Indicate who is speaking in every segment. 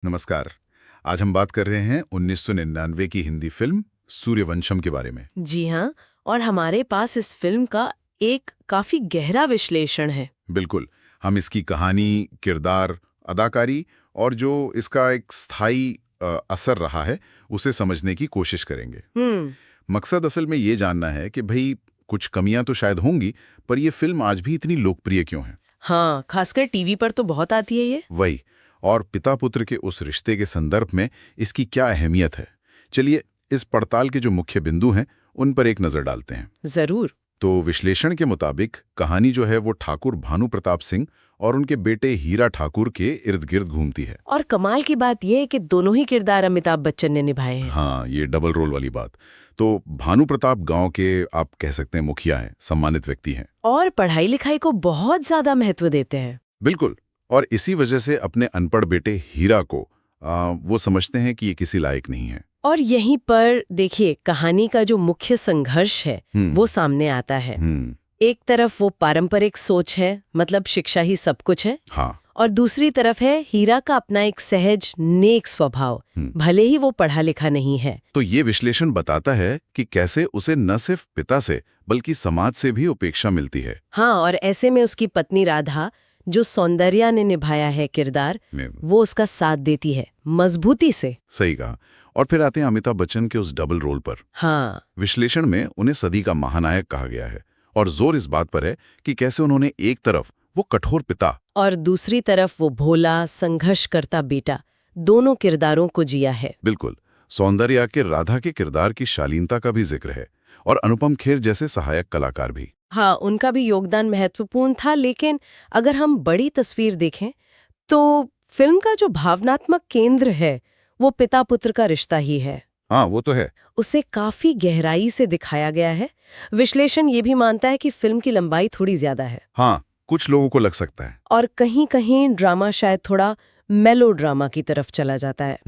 Speaker 1: नमस्कार। आज हम बात कर रहे हैं 1999 की हिंदी फिल्म सूर्यवंशम के बारे में।
Speaker 2: जी हाँ, और हमारे पास इस फिल्म का एक काफी गहरा विश्लेषण है।
Speaker 1: बिल्कुल, हम इसकी कहानी, किरदार, अदाकारी और जो इसका एक स्थायी असर रहा है उसे समझने की कोशिश करेंगे। मकसद असल में ये जानना है कि भाई कुछ कमियां तो शायद होंगी, पर ये फिल्म आज भी इतनी लोकप्रिय क्यों है।
Speaker 2: हाँ, खासकर टीवी पर तो बहुत आती है ये।
Speaker 1: वही, और पिता पुत्र के उस रिश्ते के संदर्भ में इसकी क्या अहमियत है। चलिए इस पड़ताल के जो मुख्य बिंदु हैं उन पर एक नजर डालते हैं।
Speaker 2: जरूर।
Speaker 1: तो विश्लेषण के मुताबिक कहानी जो है वो ठाकुर भानु प्रताप सिंह और उनके बेटे हीरा ठाकुर के इर्द गिर्द घूमती है।
Speaker 2: और कमाल की बात यह है कि दोनों ही किरदार अमिताभ बच्चन ने निभाए हैं।
Speaker 1: हाँ, ये डबल रोल वाली बात। तो भानु प्रताप गांव के आप कह सकते हैं मुखिया हैं, सम्मानित व्यक्ति हैं
Speaker 2: और पढ़ाई लिखाई को बहुत ज्यादा महत्व देते हैं।
Speaker 1: बिल्कुल। और इसी वजह से अपने अनपढ़ बेटे हीरा को वो समझते हैं कि ये किसी लायक नहीं है।
Speaker 2: और यहीं पर देखिए कहानी का जो मुख्य संघर्ष है वो सामने आता है। एक तरफ वो पारंपरिक सोच है, मतलब शिक्षा ही सब कुछ है।
Speaker 1: हाँ।
Speaker 2: और दूसरी तरफ है हीरा का अपना एक सहज नेक स्वभाव, भले ही वो पढ़ा लिखा नहीं है।
Speaker 1: तो ये विश्लेषण बताता है कि कैसे उसे न सिर्फ पिता से बल्कि समाज से भी उपेक्षा मिलती है।
Speaker 2: हाँ, और ऐसे में उसकी पत्नी राधा, जो सौंदर्या ने निभाया है किरदार, वो उसका साथ देती है मजबूती से।
Speaker 1: सही कहा। और फिर आते हैं अमिताभ बच्चन के उस डबल रोल पर।
Speaker 2: हाँ,
Speaker 1: विश्लेषण में उन्हें सदी का महानायक कहा गया है और जोर इस बात पर है कि कैसे उन्होंने एक तरफ वो कठोर पिता
Speaker 2: और दूसरी तरफ वो भोला संघर्ष करता बेटा, दोनों किरदारों को जिया है।
Speaker 1: बिल्कुल। सौंदर्या के राधा के किरदार की शालीनता का भी जिक्र है और अनुपम खेर जैसे सहायक कलाकार भी।
Speaker 2: हाँ, उनका भी योगदान महत्वपूर्ण था, लेकिन अगर हम बड़ी तस्वीर देखें तो फिल्म का जो भावनात्मक केंद्र है वो पिता पुत्र का रिश्ता ही है।
Speaker 1: हाँ, वो तो है।
Speaker 2: उसे काफी गहराई से दिखाया गया है। विश्लेषण ये भी मानता है कि फिल्म की लंबाई थोड़ी ज्यादा है।
Speaker 1: हाँ, कुछ लोगों को लग सकता है।
Speaker 2: और कहीं कहीं ड्रामा शायद थोड़ा मेलो ड्रामा की तरफ चला जाता है।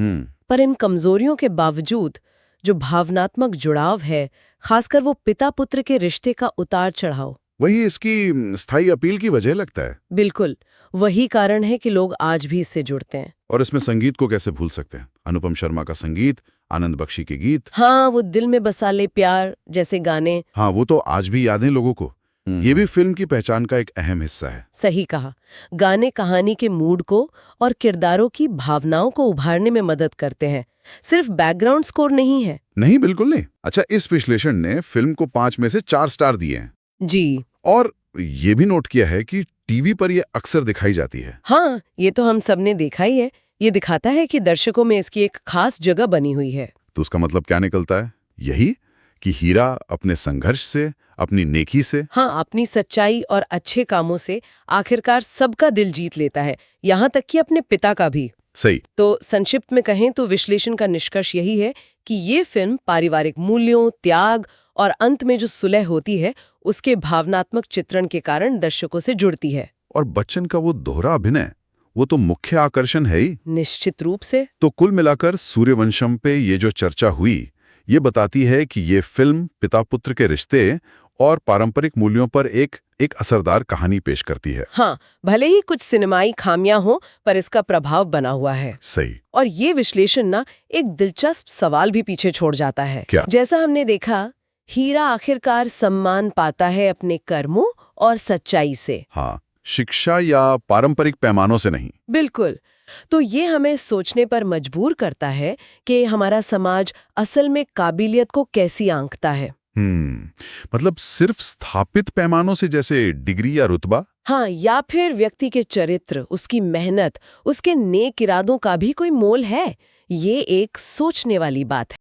Speaker 2: पर इन कमजोरियों के बावजूद जो भावनात्मक जुड़ाव है, खासकर वो पिता पुत्र के रिश्ते का उतार चढ़ाव,
Speaker 1: वही इसकी स्थायी अपील की वजह लगता है।
Speaker 2: बिल्कुल वही कारण है कि लोग आज भी इससे जुड़ते हैं।
Speaker 1: और इसमें संगीत को कैसे भूल सकते हैं। अनुपम शर्मा का संगीत, आनंद बख्शी के गीत।
Speaker 2: हाँ, वो दिल में बसा ले प्यार जैसे गाने।
Speaker 1: हाँ, वो तो आज भी याद है लोगों को। ये भी फिल्म की पहचान का एक अहम हिस्सा है।
Speaker 2: सही कहा। गाने कहानी के मूड को और किरदारों की भावनाओं को उभारने में मदद करते हैं, सिर्फ बैकग्राउंड स्कोर नहीं है।
Speaker 1: नहीं, बिल्कुल नहीं। अच्छा, इस विश्लेषण ने फिल्म को 5 में से 4 स्टार दिए हैं।
Speaker 2: जी।
Speaker 1: और ये भी नोट किया है कि टीवी पर ये अक्सर दिखाई जाती है।
Speaker 2: हाँ, ये तो हम सबने देखा ही है। ये दिखाता है कि दर्शकों में इसकी एक खास जगह बनी हुई है।
Speaker 1: तो उसका मतलब क्या निकलता है? यही कि हीरा अपने संघर्ष से, अपनी नेकी से,
Speaker 2: हाँ, अपनी सच्चाई और अच्छे कामों से आखिरकार सबका दिल जीत लेता है, यहाँ तक कि अपने पिता का भी।
Speaker 1: सही।
Speaker 2: तो संक्षिप्त में कहें तो विश्लेषण का निष्कर्ष यही है कि ये फिल्म पारिवारिक मूल्यों, त्याग और अंत में जो सुलह होती है उसके भावनात्मक चित्रण के कारण दर्शकों से जुड़ती है।
Speaker 1: और बच्चन का वो दोहरा अभिनय, वो तो मुख्य आकर्षण है ही।
Speaker 2: निश्चित रूप से।
Speaker 1: तो कुल मिलाकर सूर्यवंशम पे ये जो चर्चा हुई, ये बताती है कि ये फिल्म पिता पुत्र के रिश्ते और पारंपरिक मूल्यों पर एक असरदार कहानी पेश करती है।
Speaker 2: हाँ, भले ही कुछ सिनेमाई खामियां हो, पर इसका प्रभाव बना हुआ है।
Speaker 1: सही।
Speaker 2: और ये विश्लेषण ना एक दिलचस्प सवाल भी पीछे छोड़ जाता है।
Speaker 1: क्या?
Speaker 2: जैसा हमने देखा, हीरा आखिरकार सम्मान पाता है अपने कर्मों और सच्चाई से।
Speaker 1: हाँ, शिक्षा या पारंपरिक पैमानों से नहीं।
Speaker 2: बिल्कुल। तो ये हमें सोचने पर मजबूर करता है कि हमारा समाज असल में काबिलियत को कैसी आंकता है।
Speaker 1: मतलब सिर्फ स्थापित पैमानों से, जैसे डिग्री या रुतबा?
Speaker 2: हाँ, या फिर व्यक्ति के चरित्र, उसकी मेहनत, उसके नेक इरादों का भी कोई मोल है? ये एक सोचने वाली बात है।